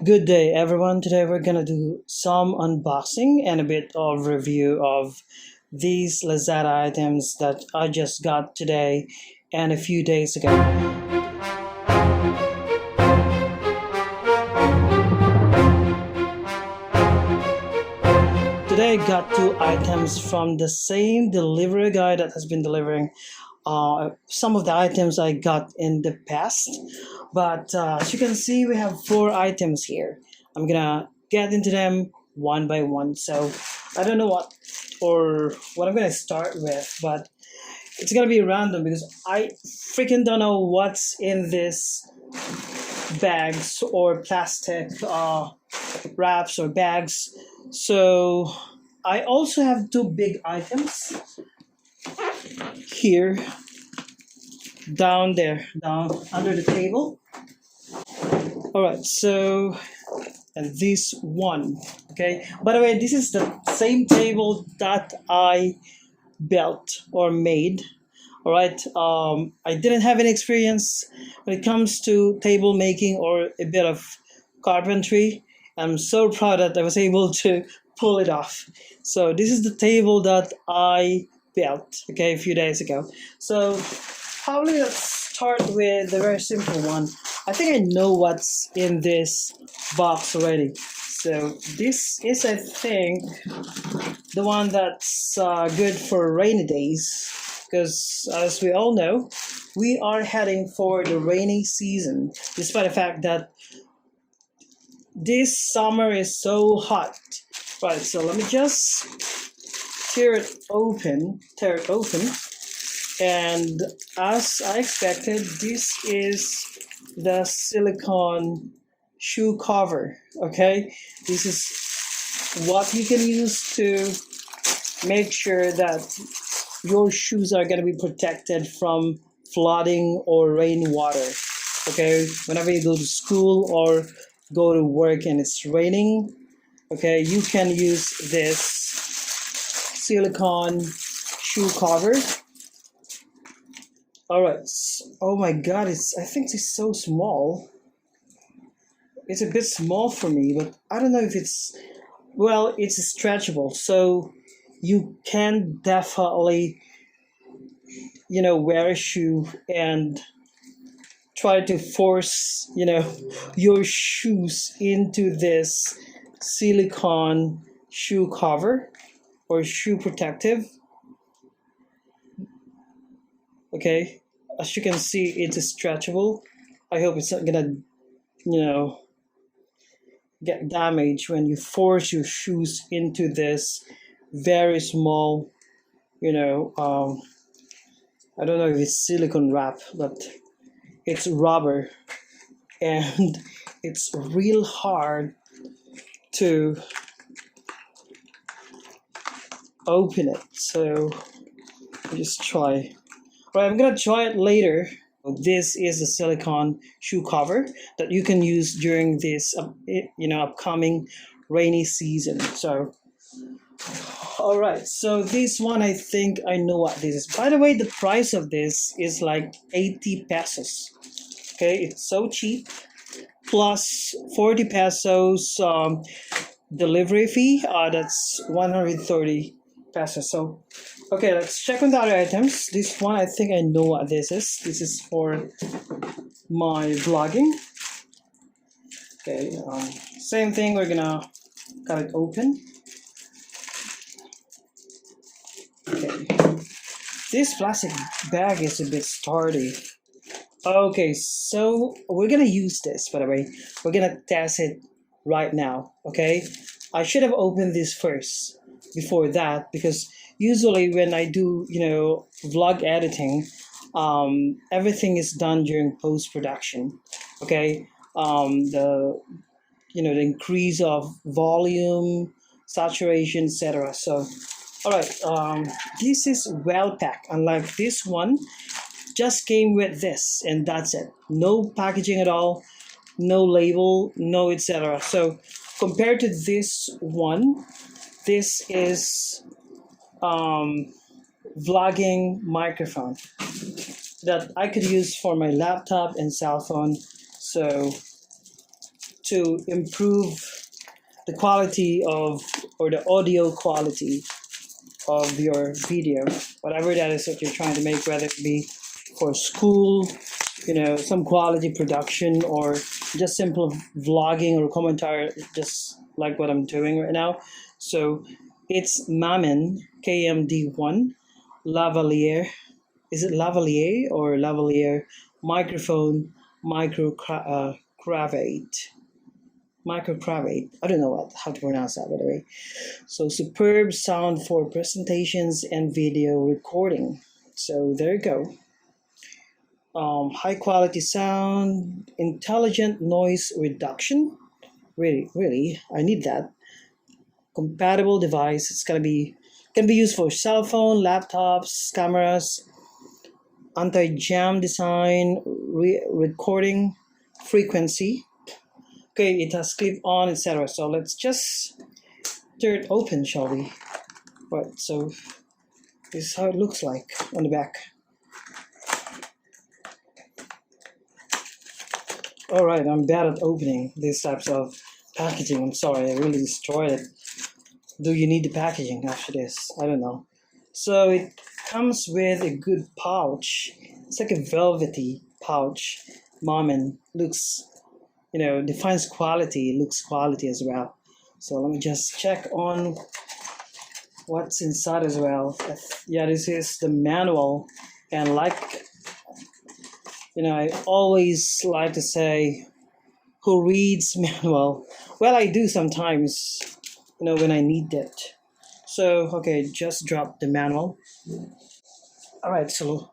Good day, everyone. Today we're gonna do some unboxing and a bit of review of these Lazada items that I just got today and a few days ago. Today I got two items from the same delivery guy that has been delivering some of the items I got in the past. But as you can see, we have four items here. I'm gonna get into them one by one. So I don't know what I'm gonna start with, but it's gonna be random because I freaking don't know what's in this bags or plastic wraps or bags. So I also have two big items here down there, down under the table. All right, so and this one, okay. By the way, this is the same table that I built or made. All right, I didn't have any experience when it comes to table making or a bit of carpentry. I'm so proud that I was able to pull it off. So this is the table that I built, okay, a few days ago. So probably let's start with the very simple one. I think I know what's in this box already. So this is, I think, the one that's good for rainy days. Because as we all know, we are heading for the rainy season, despite the fact that this summer is so hot. Right, so let me just tear it open. And as I expected, this is the silicone shoe cover. Okay, this is what you can use to make sure that your shoes are going to be protected from flooding or rainwater. Okay, whenever you go to school or go to work and it's raining, okay, you can use this silicone shoe cover. All right. Oh my God, I think it's so small. It's a bit small for me, but I don't know if it's stretchable, so you can definitely, wear a shoe and try to force, your shoes into this silicone shoe cover or shoe protective. Okay, as you can see, it's stretchable. I hope it's not gonna, you know, get damaged when you force your shoes into this very small, you know, um, I don't know if it's silicone wrap, but it's rubber and it's real hard to open it. So just try. All right, I'm gonna try it later. This is a silicone shoe cover that you can use during this, upcoming rainy season. So, all right. So this one, I think I know what this is. By the way, the price of this is like 80 pesos. Okay, it's so cheap. Plus 40 pesos delivery fee. That's 130 pesos. So, okay, let's check on the other items. This one, I think I know what this is. This is for my vlogging. Okay, same thing. We're gonna cut it open. Okay, this plastic bag is a bit sturdy. Okay, so we're gonna use this. By the way, we're gonna test it right now. Okay, I should have opened this first before that because usually when I do, vlog editing, everything is done during post production. Okay, the the increase of volume, saturation, etc. So, all right, this is well packed. Unlike this one, just came with this, and that's it. No packaging at all, no label, no etc. So, compared to this one, this is vlogging microphone that I could use for my laptop and cell phone. So to improve the quality of, or the audio quality of your video, whatever that is that you're trying to make, whether it be for school, some quality production, or just simple vlogging or commentary, just like what I'm doing right now. So it's Mamin KMD1 lavalier. Is it lavalier or lavalier microphone microcravate? I don't know how to pronounce that, by the way. So superb sound for presentations and video recording. So there you go. High quality sound, intelligent noise reduction. Really, I need that. Compatible device. It's can be used for cell phone, laptops, cameras. Anti-jam design, recording frequency. Okay, it has clip on, etc. So let's just tear it open, shall we? Right. So this is how it looks like on the back. All right, I'm bad at opening these types of packaging. I'm sorry, I really destroyed it. Do you need the packaging after this? I don't know. So it comes with a good pouch. It's like a velvety pouch. Mamin looks, defines quality, looks quality as well. So let me just check on what's inside as well. Yeah, this is the manual, and like, I always like to say, who reads manual? Well, I do sometimes, when I need it. So, okay, just drop the manual. All right, so,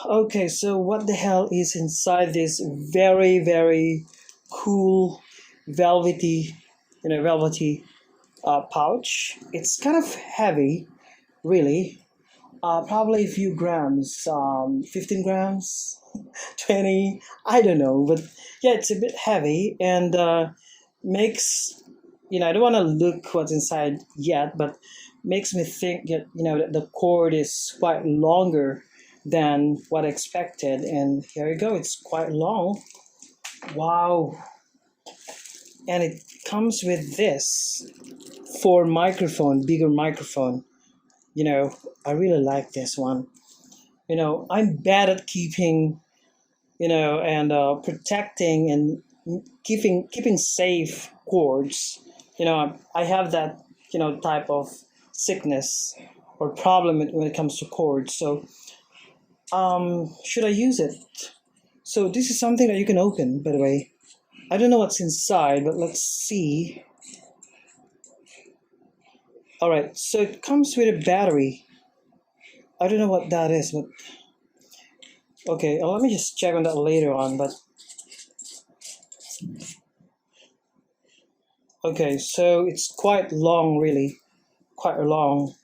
okay, so what the hell is inside this very, very cool, velvety pouch? It's kind of heavy, really. Probably a few grams, 15 grams, 20, I don't know, but yeah, it's a bit heavy, and makes, I don't want to look what's inside yet, but makes me think that, that the cord is quite longer than what I expected. And here you go, it's quite long. Wow. And it comes with this for microphone, bigger microphone. I really like this one. I'm bad at keeping, and protecting and keeping safe cords. I have that, type of sickness or problem when it comes to cords. So, should I use it? So this is something that you can open, by the way. I don't know what's inside, but let's see. All right, so it comes with a battery. I don't know what that is, but okay, let me just check on that later on. But okay, so it's quite long, really, quite long.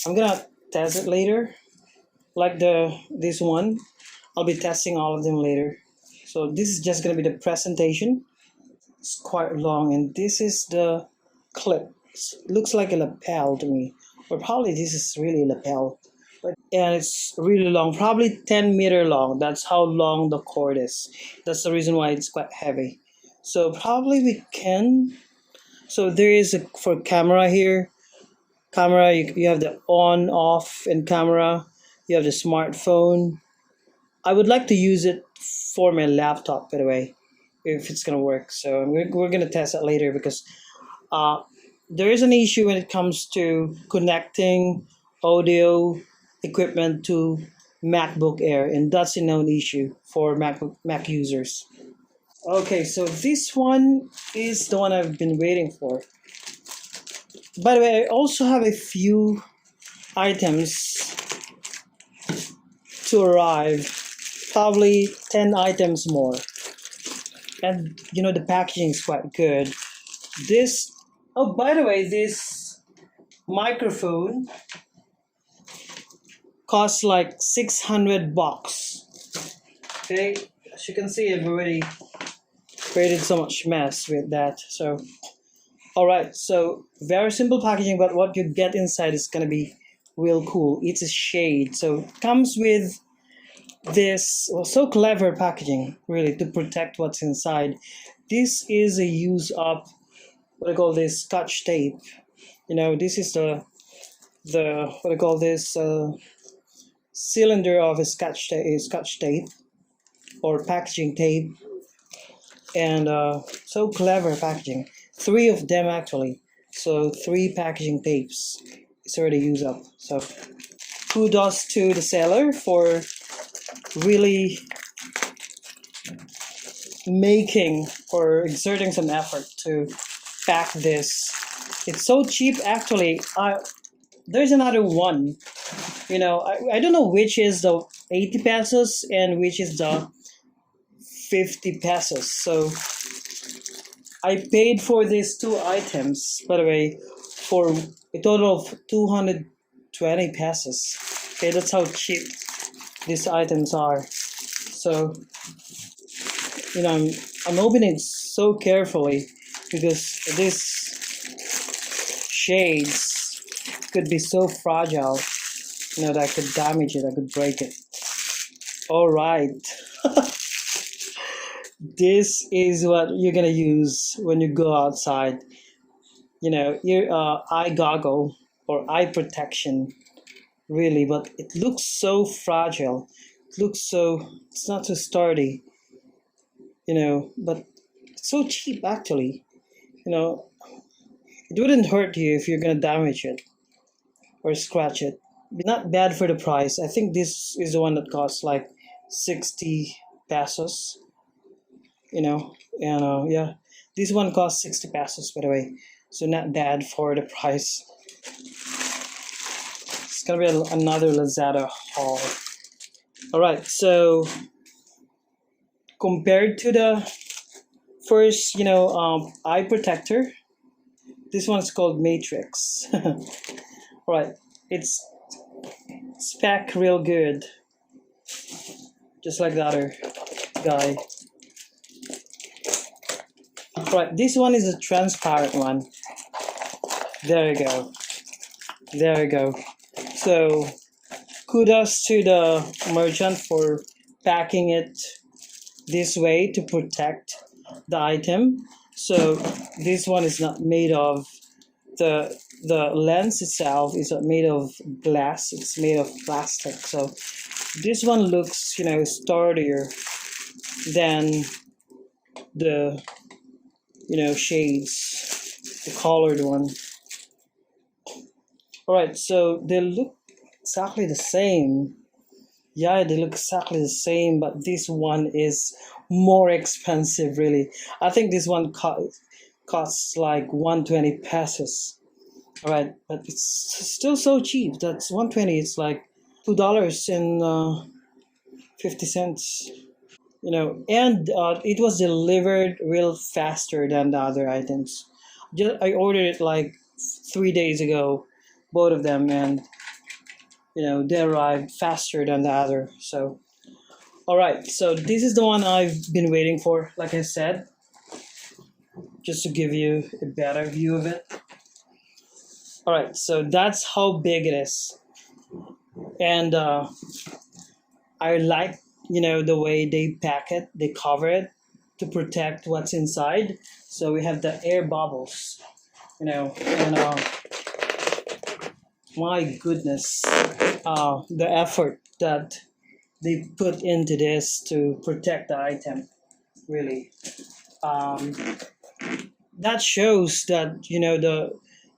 I'm gonna test it later, like this one. I'll be testing all of them later. So this is just gonna be the presentation. It's quite long, and this is the clip. It looks like a lapel to me, or probably this is really a lapel. And it's really long, probably 10-meter long. That's how long the cord is. That's the reason why it's quite heavy. So probably we can. So there is a for camera here. Camera, you have the on, off, and camera. You have the smartphone. I would like to use it for my laptop, by the way, if it's gonna work. So we're gonna test that later, because there is an issue when it comes to connecting audio equipment to MacBook Air, and that's a known issue for Mac users. Okay, so this one is the one I've been waiting for. By the way, I also have a few items to arrive, probably 10 items more. And the packaging is quite good. Oh, by the way, this microphone costs like $600. Okay, as you can see, I've already created so much mess with that. So, all right, so very simple packaging, but what you get inside is gonna be real cool. It's a shade, so it comes with This was so clever packaging, really, to protect what's inside. This is a use of what I call this Scotch tape. This is the what I call this cylinder of a Scotch tape or packaging tape, and so clever packaging. Three of them actually. So three packaging tapes. It's already used up. So kudos to the seller for really making or exerting some effort to pack this. It's so cheap actually. There's another one. I don't know which is the 80 pesos and which is the 50 pesos. So I paid for these two items, by the way, for a total of 220 pesos. Okay, that's how cheap these items are. So, I'm opening it so carefully because these shades could be so fragile, that I could damage it, I could break it. All right. This is what you're gonna use when you go outside. Your eye goggle or eye protection, really. But it looks so fragile. It's not so sturdy. But it's so cheap actually. It wouldn't hurt you if you're gonna damage it or scratch it. Not bad for the price. I think this is the one that costs like 60 pesos. And yeah, this one costs 60 pesos, by the way, so not bad for the price. It's gonna be another Lazada haul. All right, so compared to the first eye protector, this one's called Matrix. All right, it's spec real good, just like the other guy. Right, this one is a transparent one. There you go. So kudos to the merchant for packing it this way to protect the item. So this one is not made of the lens itself is not made of glass, it's made of plastic. So this one looks sturdier than the shades, the colored one. All right, so they look exactly the same. Yeah, they look exactly the same, but this one is more expensive, really. I think this one costs like 120 pesos. All right, but it's still so cheap. That's 120. It's like $2 and 50 cents. And it was delivered real faster than the other items. I ordered it like 3 days ago, both of them, and they arrived faster than the other. So, all right, so this is the one I've been waiting for, like I said, just to give you a better view of it. All right, so that's how big it is, and I like the way they pack it, they cover it to protect what's inside. So we have the air bubbles, and my goodness, the effort that they put into this to protect the item, really. Um, that shows that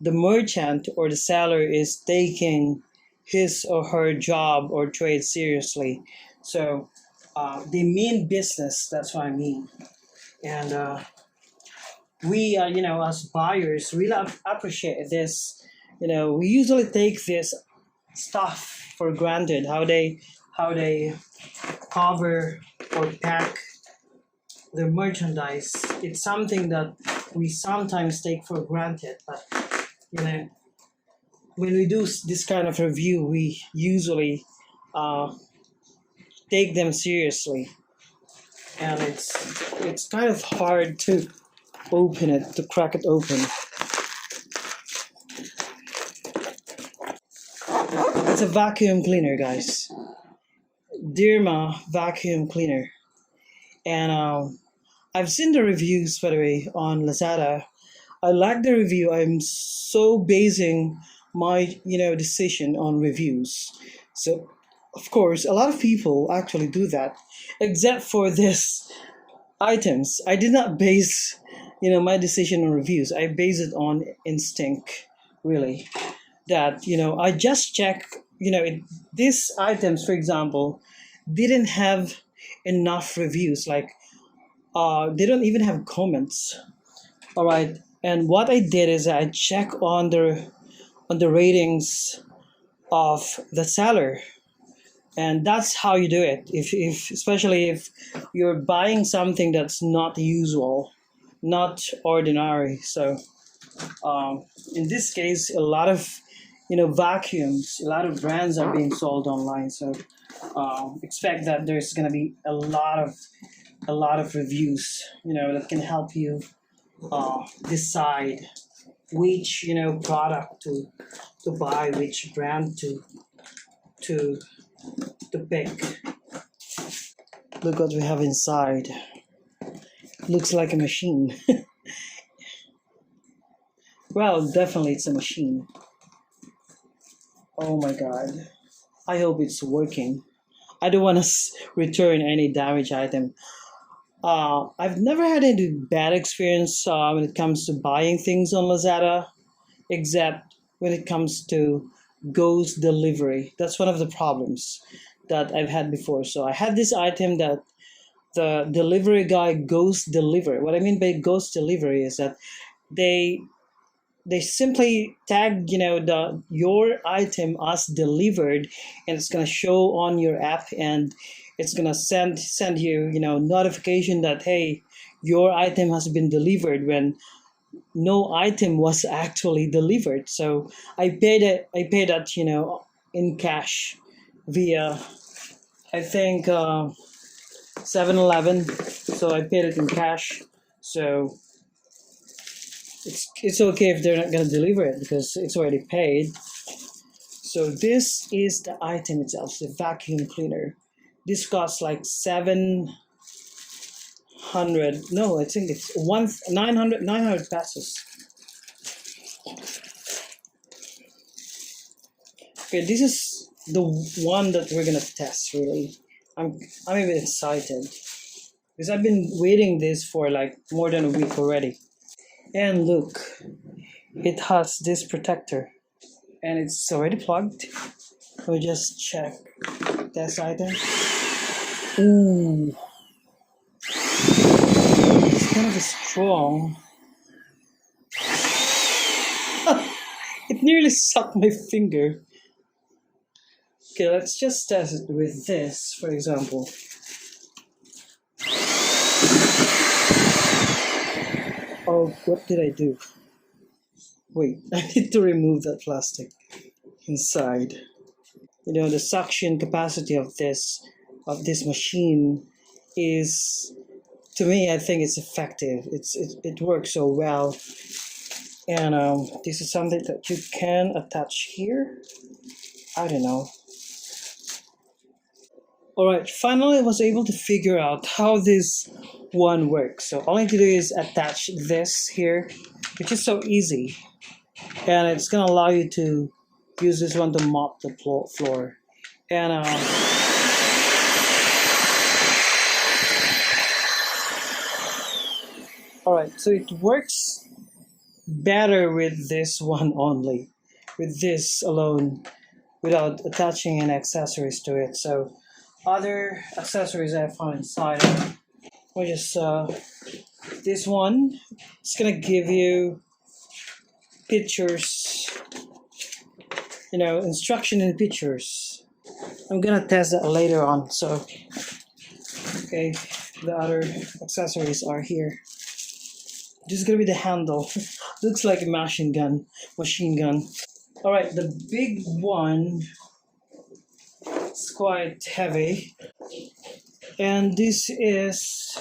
the merchant or the seller is taking his or her job or trade seriously. So they mean business. That's what I mean. And we, as buyers, really appreciate this. We usually take this stuff for granted. How they cover or pack their merchandise. It's something that we sometimes take for granted, but when we do this kind of review, we usually take them seriously, and it's kind of hard to crack it open. It's a vacuum cleaner, guys. Dirma vacuum cleaner. And I've seen the reviews, by the way, on Lazada. I like the review. I'm so basing my decision on reviews. So of course, a lot of people actually do that, except for this items. I did not base my decision on reviews. I base it on instinct, really. That I just check. These items, for example, didn't have enough reviews. Like they don't even have comments. All right. And what I did is I check on the ratings of the seller, and that's how you do it. If especially if you're buying something that's not usual, not ordinary. So in this case, a lot of vacuums, a lot of brands are being sold online. So expect that there's gonna be a lot of reviews, that can help you decide which product to buy, which brand to to pick. Look what we have inside. Looks like a machine. Well, definitely it's a machine. Oh my god. I hope it's working. I don't want to return any damaged item. I've never had any bad experience when it comes to buying things on Lazada, except when it comes to ghost delivery. That's one of the problems that I've had before. So I had this item that the delivery guy ghost deliver. What I mean by ghost delivery is that they they simply tag the your item as delivered, and it's gonna show on your app, and it's gonna send you notification that, hey, your item has been delivered, when no item was actually delivered. So I paid that in cash via, I think, 7-Eleven. So I paid it in cash. So it's okay if they're not gonna deliver it because it's already paid. So this is the item itself, the vacuum cleaner. This costs like 700. No, I think it's 900 pesos. Okay, this is the one that we're gonna test. Really, I'm I'm even excited because I've been waiting this for like more than a week already. And look, it has this protector, and it's already plugged. Let me just check this item. Ooh, it's kind of strong. It nearly sucked my finger. Okay, let's just test it with this, for example. Oh, what did I do? Wait, I need to remove that plastic inside. The suction capacity of this machine is, to me, I think it's effective. It works so well, and this is something that you can attach here. I don't know. All right, finally I was able to figure out how this one works. So all I need to do is attach this here, which is so easy, and it's gonna allow you to use this one to mop the floor. And all right, so it works better with this one only, with this alone, without attaching any accessories to it. So other accessories I found inside, which is this one. It's gonna give you pictures, instruction in pictures. I'm gonna test that later on. So okay, the other accessories are here. This is gonna be the handle. Looks like a machine gun. All right, the big one is quite heavy, and this is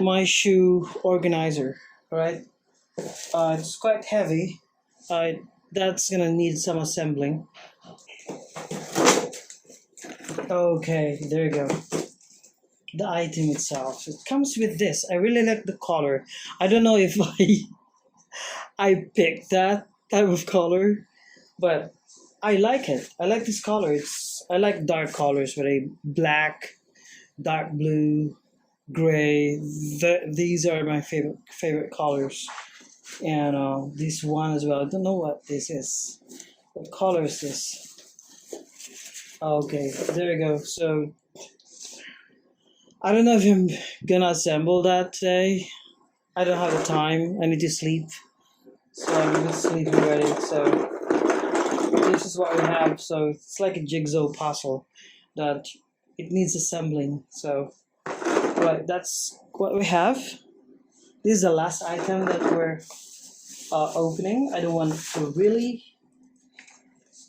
my shoe organizer. All right, it's quite heavy. That's gonna need some assembling. Okay, there you go. The item itself. It comes with this. I really like the color. I don't know if I picked that type of color, but I like it. I like this color. I like dark colors with a black, dark blue, gray. These are my favorite colors. And this one as well. I don't know what this is. What color is this? Okay, there we go. So I don't know if I'm gonna assemble that today. I don't have the time. I need to sleep. So I'm gonna sleep already. So this is what we have. So it's like a jigsaw puzzle that it needs assembling. So right, that's what we have. This is the last item that we're opening. I don't want to really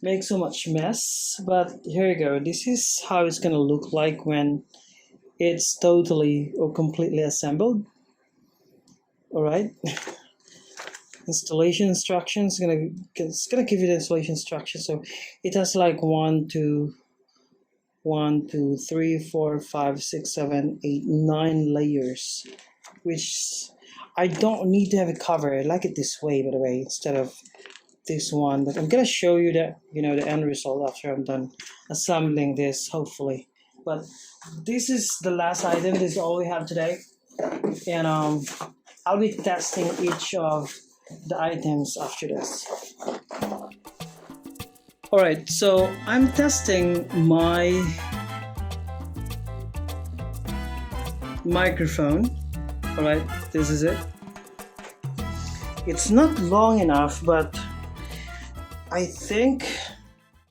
make so much mess, but here you go. This is how it's gonna look like when it's totally or completely assembled. All right. Installation instructions. It's gonna give you the installation instructions. So it has like 1, 2, 3, 4, 5, 6, 7, 8, 9 layers, which I don't need to have a cover. I like it this way, by the way, instead of this one. But I'm gonna show you the the end result after I'm done assembling this, hopefully. But this is the last item. This is all we have today, and I'll be testing each of the items after this. All right, so I'm testing my microphone. All right, this is it. It's not long enough, but I think